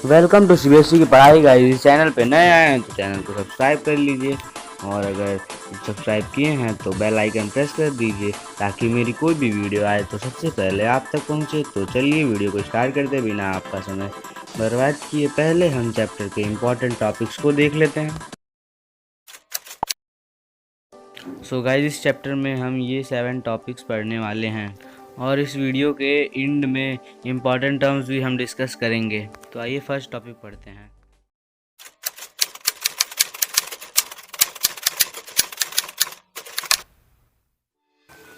Welcome to CBSE की पढ़ाई guys. इस चैनल पे नए आए हैं तो चैनल को सब्सक्राइब कर लीजिए और अगर सब्सक्राइब किए हैं तो बेल आइकन प्रेस कर दीजिए ताकि मेरी कोई भी वीडियो आए तो सबसे पहले आप तक पहुंचे। तो चलिए वीडियो को स्टार्ट करते बिना आपका समय बर्बाद किए पहले हम चैप्टर के इम्पोर्टेंट टॉपिक्स को देख लेते हैं। सो गाइस, इस चैप्टर में हम ये 7 टॉपिक्स पढ़ने वाले हैं और इस वीडियो के एंड में इम्पॉर्टेंट टर्म्स भी हम डिस्कस करेंगे। तो आइए फर्स्ट टॉपिक पढ़ते हैं।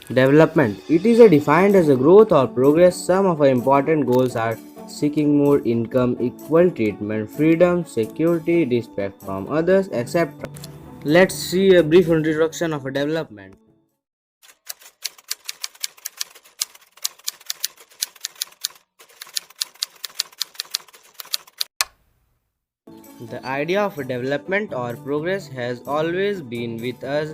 Development. It is defined as a growth or progress. Some of our important goals are seeking more income, equal treatment, freedom, security, respect from others, etc. Let's see a brief introduction of a development. The idea of development or progress has always been with us.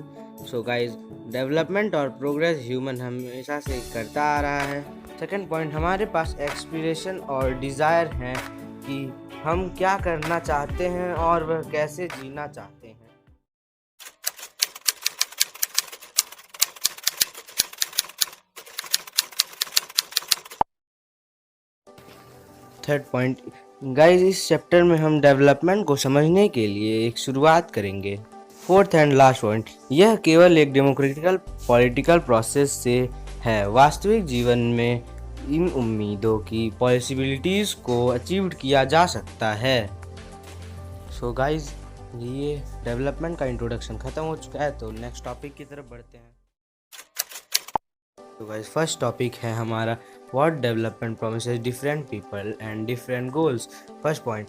So guys, development और progress human हमेशा से करता आ रहा है। Second point, हमारे पास expiration और desire हैं कि हम क्या करना चाहते हैं और वह कैसे जीना चाहते हैं। थर्ड पॉइंट गाइस, इस चैप्टर में हम डेवलपमेंट को समझने के लिए एक शुरुआत करेंगे। फोर्थ एंड लास्ट पॉइंट, यह केवल एक डेमोक्रेटिकल पॉलिटिकल प्रोसेस से है। वास्तविक जीवन में इन उम्मीदों की पॉसिबिलिटीज़ को अचीव किया जा सकता है। सो गाइस, ये डेवलपमेंट का इंट्रोडक्शन ख़त्म हो चुका है, तो नेक्स्ट टॉपिक की तरफ बढ़ते हैं। तो गाइस, फर्स्ट टॉपिक है हमारा what development promises different people and different goals. First point,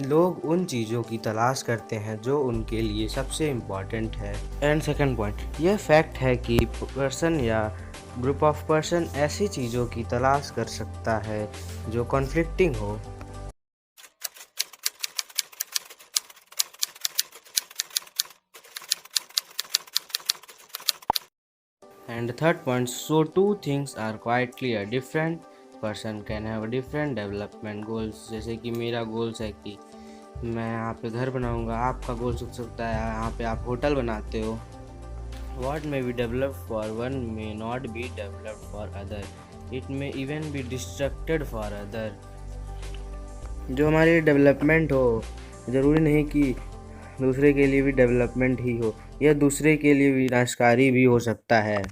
लोग उन चीज़ों की तलाश करते हैं जो उनके लिए सबसे इम्पॉर्टेंट है। एंड सेकंड पॉइंट, यह फैक्ट है कि पर्सन या ग्रुप ऑफ पर्सन ऐसी चीज़ों की तलाश कर सकता है जो कॉन्फ्लिक्टिंग हो। And third point, so two things are quite clear, different person can have different development goals. जैसे कि मेरा गोल्स है कि मैं यहाँ पे घर बनाऊँगा, आपका गोल हो सकता है यहाँ पे आप होटल बनाते हो। What may be developed for one may not be developed for other. It may even be destructed for other. जो हमारे डेवलपमेंट हो ज़रूरी नहीं कि दूसरे के लिए भी डेवलपमेंट ही हो, यह दूसरे के लिए विनाशकारी भी हो सकता है।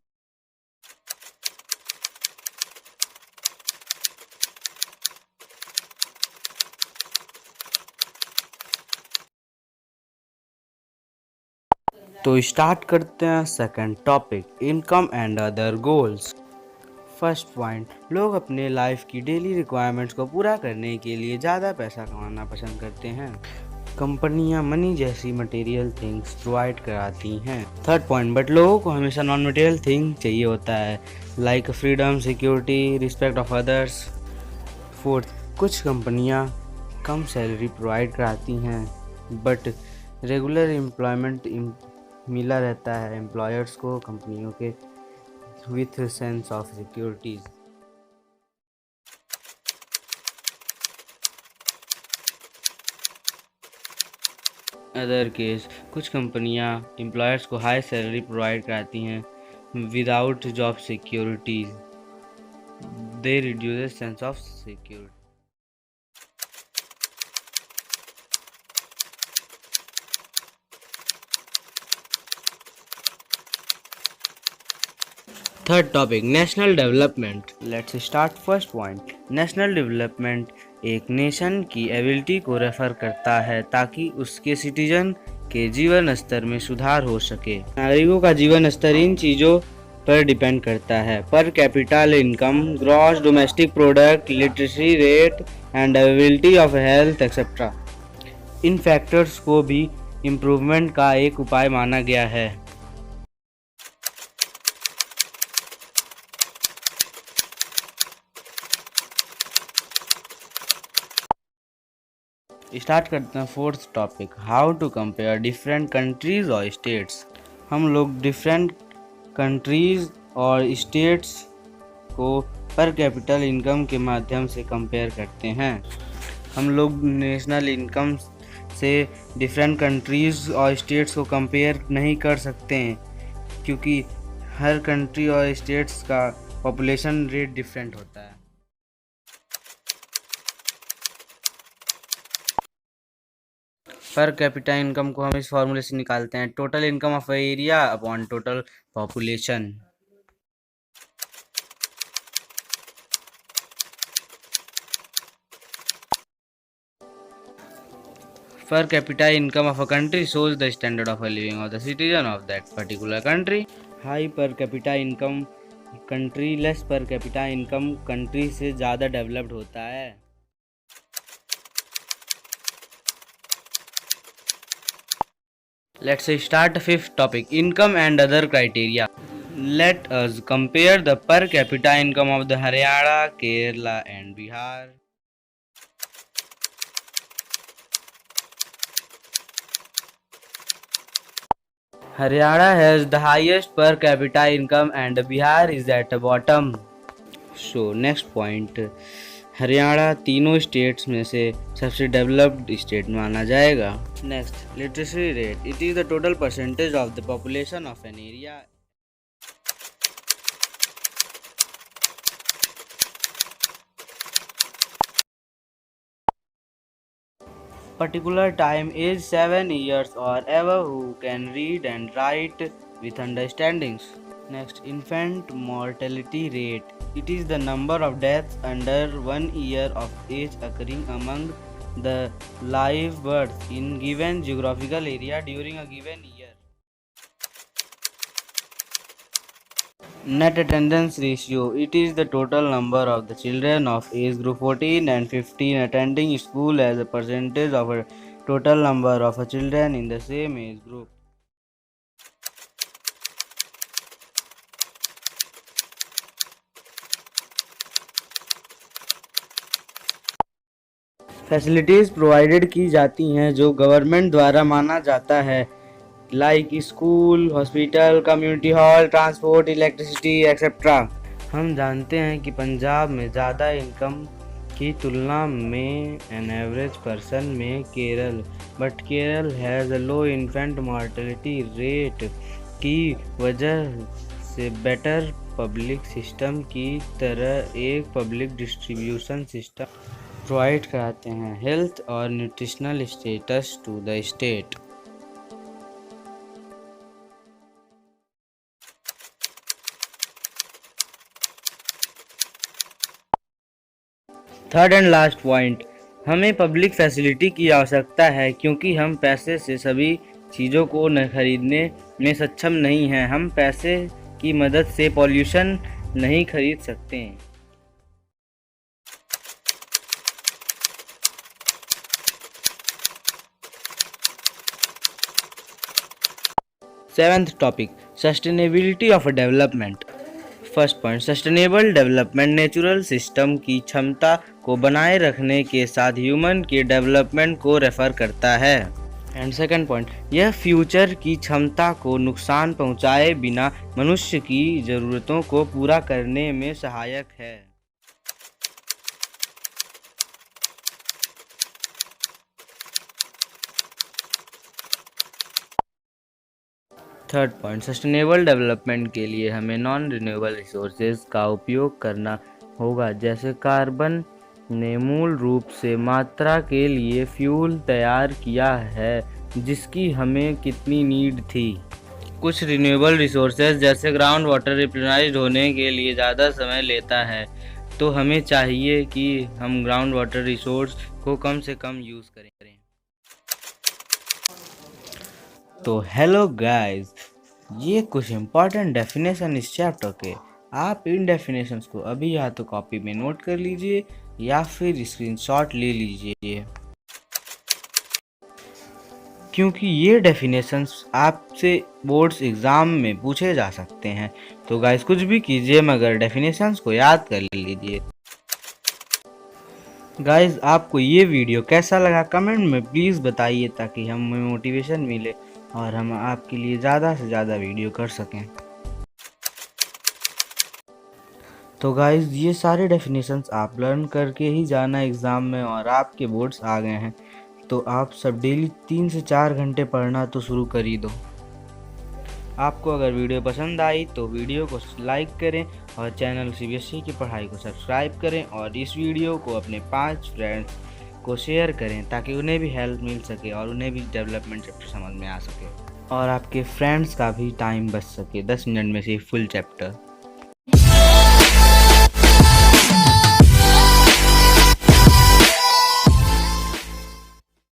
तो स्टार्ट करते हैं second topic, income and other goals. First point, लोग अपने लाइफ की डेली रिक्वायरमेंट्स को पूरा करने के लिए ज़्यादा पैसा कमाना पसंद करते हैं। कंपनियां मनी जैसी मटेरियल थिंग्स प्रोवाइड कराती हैं। थर्ड पॉइंट, बट लोगों को हमेशा नॉन मटेरियल थिंग चाहिए होता है, like freedom, security, respect of others. Fourth, कुछ कंपनियां कम सैलरी प्रोवाइड कराती हैं बट रेगुलर एम्प्लॉयमेंट मिला रहता है एम्प्लॉयर्स को कंपनियों के with sense of securities. Other case, कुछ कंपनियां एम्प्लॉयर्स को हाई सैलरी प्रोवाइड कराती हैं without job securities, they reduce sense of security. Third topic, national development. Let's start first point. National development एक नेशन की एबिलिटी को रेफर करता है ताकि उसके सिटीजन के जीवन स्तर में सुधार हो सके। नागरिकों का जीवन स्तर इन चीज़ों पर डिपेंड करता है, पर capital income, gross domestic product, literacy rate and availability of health etcetera. In factors को भी इम्प्रूवमेंट का एक उपाय माना गया है। स्टार्ट करते हैं fourth topic, how to compare different countries और स्टेट्स। हम लोग डिफरेंट कंट्रीज और स्टेट्स को पर कैपिटल इनकम के माध्यम से कंपेयर करते हैं। हम लोग नेशनल इनकम से डिफरेंट कंट्रीज़ और स्टेट्स को कंपेयर नहीं कर सकते हैं, क्योंकि हर कंट्री और स्टेट्स का पॉपुलेशन रेट डिफरेंट होता है। पर कैपिटा इनकम को हम इस फॉर्मूले से निकालते हैं, total income of area upon total population. Per capita income of a country shows the standard of a living of the citizen of that particular country. High per capita income country less per capita income country से ज़्यादा developed होता है। Let's start the fifth topic, income and other criteria. Let us compare the per capita income of the Haryana, Kerala and Bihar. Haryana has the highest per capita income and Bihar is at the bottom. So next point, Haryana तीनों states में से सबसे developed state माना जाएगा। Next, literacy rate, it is the total percentage of the population of an area. Particular time age 7 years or above who can read and write with understandings. Next, infant mortality rate. It is the number of deaths under 1 year of age occurring among the live births in given geographical area during a given year. Net attendance ratio. It is the total number of the children of age group 14 and 15 attending school as a percentage of a total number of children in the same age group. Facilities provided की जाती हैं जो government द्वारा माना जाता है, like school, hospital, community hall, transport, electricity etcetera. हम जानते हैं कि पंजाब में ज़्यादा इनकम की तुलना में एन एवरेज पर्सन में Kerala has a low infant mortality rate की वजह से बेटर पब्लिक सिस्टम की तरह एक पब्लिक डिस्ट्रीब्यूशन सिस्टम प्रोवाइड कराते हैं, हेल्थ और nutritional status to the state. Third and last point, हमें पब्लिक फैसिलिटी की आवश्यकता है क्योंकि हम पैसे से सभी चीज़ों को न खरीदने में सक्षम नहीं हैं। हम पैसे की मदद से पॉल्यूशन नहीं खरीद सकते हैं। Seventh topic, sustainability of development. First point, sustainable development natural system की क्षमता को बनाए रखने के साथ ह्यूमन के डेवलपमेंट को रेफर करता है। एंड सेकंड पॉइंट, यह फ्यूचर की क्षमता को नुकसान पहुंचाए बिना मनुष्य की ज़रूरतों को पूरा करने में सहायक है। थर्ड पॉइंट, सस्टेनेबल डेवलपमेंट के लिए हमें नॉन रिन्यूएबल रिसोर्सेज का उपयोग करना होगा, जैसे कार्बन ने मूल रूप से मात्रा के लिए फ्यूल तैयार किया है जिसकी हमें कितनी नीड थी। कुछ रिन्यूएबल रिसोर्सेज जैसे ग्राउंड वाटर रिप्लेनाइज्ड होने के लिए ज़्यादा समय लेता है, तो हमें चाहिए कि हम ग्राउंड वाटर रिसोर्स को कम से कम यूज़ करें। तो हेलो गाइस, ये कुछ इम्पॉर्टेंट डेफिनेशन इस चैप्टर के। आप इन डेफिनेशंस को अभी या तो कॉपी में नोट कर लीजिए या फिर स्क्रीनशॉट ले लीजिए, क्योंकि ये डेफिनेशंस आपसे बोर्ड्स एग्ज़ाम में पूछे जा सकते हैं। तो गाइस, कुछ भी कीजिए मगर डेफिनेशंस को याद कर लीजिए। गाइस, आपको ये वीडियो कैसा लगा कमेंट में प्लीज़ बताइए, ताकि हमें मोटिवेशन मिले और हम आपके लिए ज़्यादा से ज़्यादा वीडियो कर सकें। तो गाइस ये सारे डेफिनेशंस आप लर्न करके ही जाना एग्ज़ाम में, और आपके बोर्ड्स आ गए हैं तो आप सब डेली 3 से 4 घंटे पढ़ना तो शुरू कर ही दो। आपको अगर वीडियो पसंद आई तो वीडियो को लाइक करें और चैनल सीबीएसई की पढ़ाई को सब्सक्राइब करें, और इस वीडियो को अपने 5 फ्रेंड्स को शेयर करें ताकि उन्हें भी हेल्प मिल सके और उन्हें भी डेवलपमेंट चैप्टर समझ में आ सके और आपके फ्रेंड्स का भी टाइम बच सके 10 मिनट में से फुल चैप्टर।